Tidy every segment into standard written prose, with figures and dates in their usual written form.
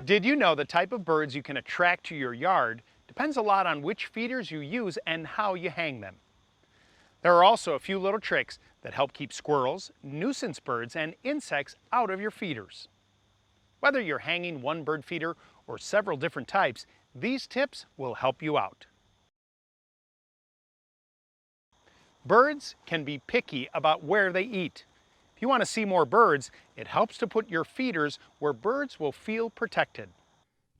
Did you know the type of birds you can attract to your yard depends a lot on which feeders you use and how you hang them? There are also a few little tricks that help keep squirrels, nuisance birds, and insects out of your feeders. Whether you're hanging one bird feeder or several different types, these tips will help you out. Birds can be picky about where they eat. If you want to see more birds, it helps to put your feeders where birds will feel protected.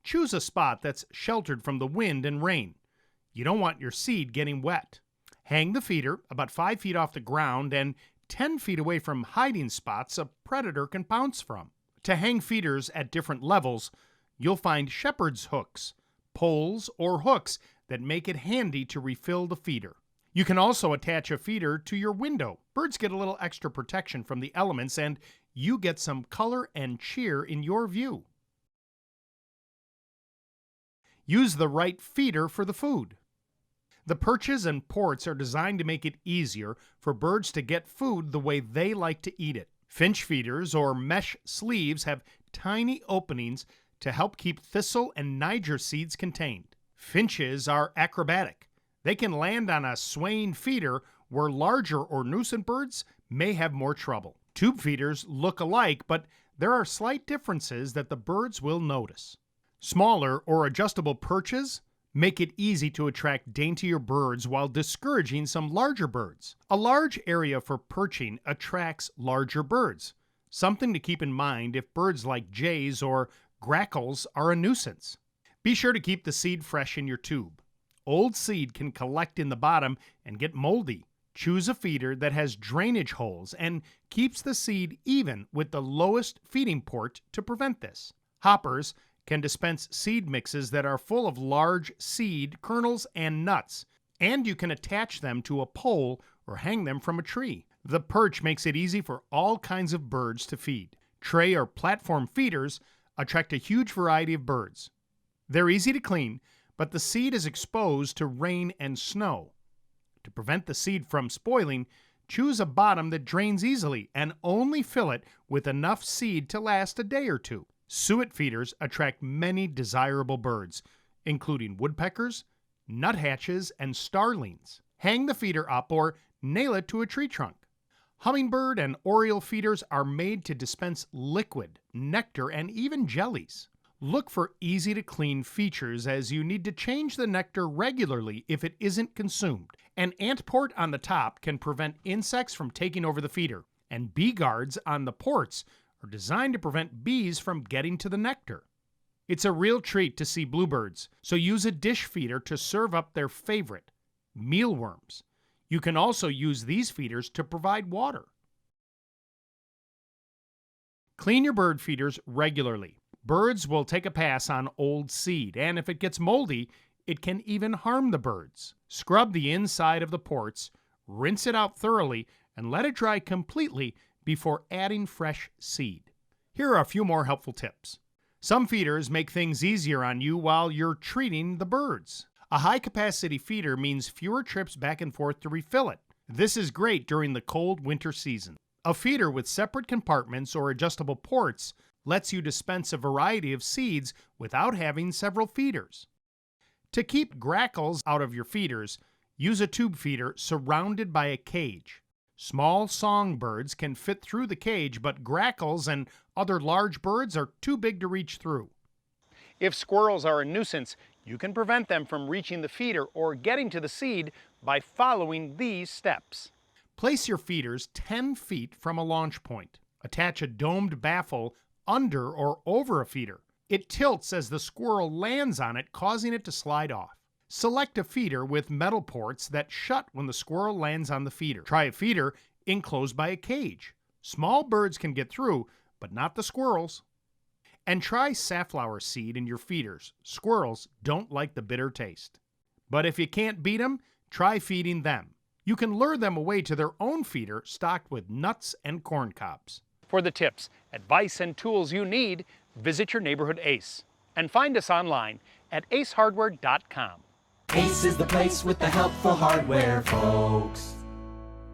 Choose a spot that's sheltered from the wind and rain. You don't want your seed getting wet. Hang the feeder about 5 feet off the ground and 10 feet away from hiding spots a predator can pounce from. To hang feeders at different levels, you'll find shepherd's hooks, poles, or hooks that make it handy to refill the feeder. You can also attach a feeder to your window. Birds get a little extra protection from the elements, and you get some color and cheer in your view. Use the right feeder for the food. The perches and ports are designed to make it easier for birds to get food the way they like to eat it. Finch feeders or mesh sleeves have tiny openings to help keep thistle and Niger seeds contained. Finches are acrobatic. They can land on a swaying feeder where larger or nuisance birds may have more trouble. Tube feeders look alike, but there are slight differences that the birds will notice. Smaller or adjustable perches make it easy to attract daintier birds while discouraging some larger birds. A large area for perching attracts larger birds, something to keep in mind if birds like jays or grackles are a nuisance. Be sure to keep the seed fresh in your tube. Old seed can collect in the bottom and get moldy. Choose a feeder that has drainage holes and keeps the seed even with the lowest feeding port to prevent this. Hoppers can dispense seed mixes that are full of large seed, kernels, and nuts, and you can attach them to a pole or hang them from a tree. The perch makes it easy for all kinds of birds to feed. Tray or platform feeders attract a huge variety of birds. They're easy to clean, but the seed is exposed to rain and snow. To prevent the seed from spoiling, choose a bottom that drains easily and only fill it with enough seed to last a day or two. Suet feeders attract many desirable birds, including woodpeckers, nuthatches, and starlings. Hang the feeder up or nail it to a tree trunk. Hummingbird and oriole feeders are made to dispense liquid, nectar, and even jellies. Look for easy-to-clean features as you need to change the nectar regularly if it isn't consumed. An ant port on the top can prevent insects from taking over the feeder, and bee guards on the ports are designed to prevent bees from getting to the nectar. It's a real treat to see bluebirds, so use a dish feeder to serve up their favorite, mealworms. You can also use these feeders to provide water. Clean your bird feeders regularly. Birds will take a pass on old seed, and if it gets moldy, it can even harm the birds. Scrub the inside of the ports, rinse it out thoroughly, and let it dry completely before adding fresh seed. Here are a few more helpful tips. Some feeders make things easier on you while you're treating the birds. A high-capacity feeder means fewer trips back and forth to refill it. This is great during the cold winter season. A feeder with separate compartments or adjustable ports lets you dispense a variety of seeds without having several feeders. To keep grackles out of your feeders, use a tube feeder surrounded by a cage. Small songbirds can fit through the cage, but grackles and other large birds are too big to reach through. If squirrels are a nuisance, you can prevent them from reaching the feeder or getting to the seed by following these steps. Place your feeders 10 feet from a launch point. Attach a domed baffle under or over a feeder. It tilts as the squirrel lands on it, causing it to slide off. Select a feeder with metal ports that shut when the squirrel lands on the feeder. Try a feeder enclosed by a cage. Small birds can get through, but not the squirrels. And try safflower seed in your feeders. Squirrels don't like the bitter taste. But if you can't beat them, try feeding them. You can lure them away to their own feeder stocked with nuts and corn cobs. For the tips, advice, and tools you need, visit your neighborhood Ace. And find us online at acehardware.com. Ace is the place with the helpful hardware, folks.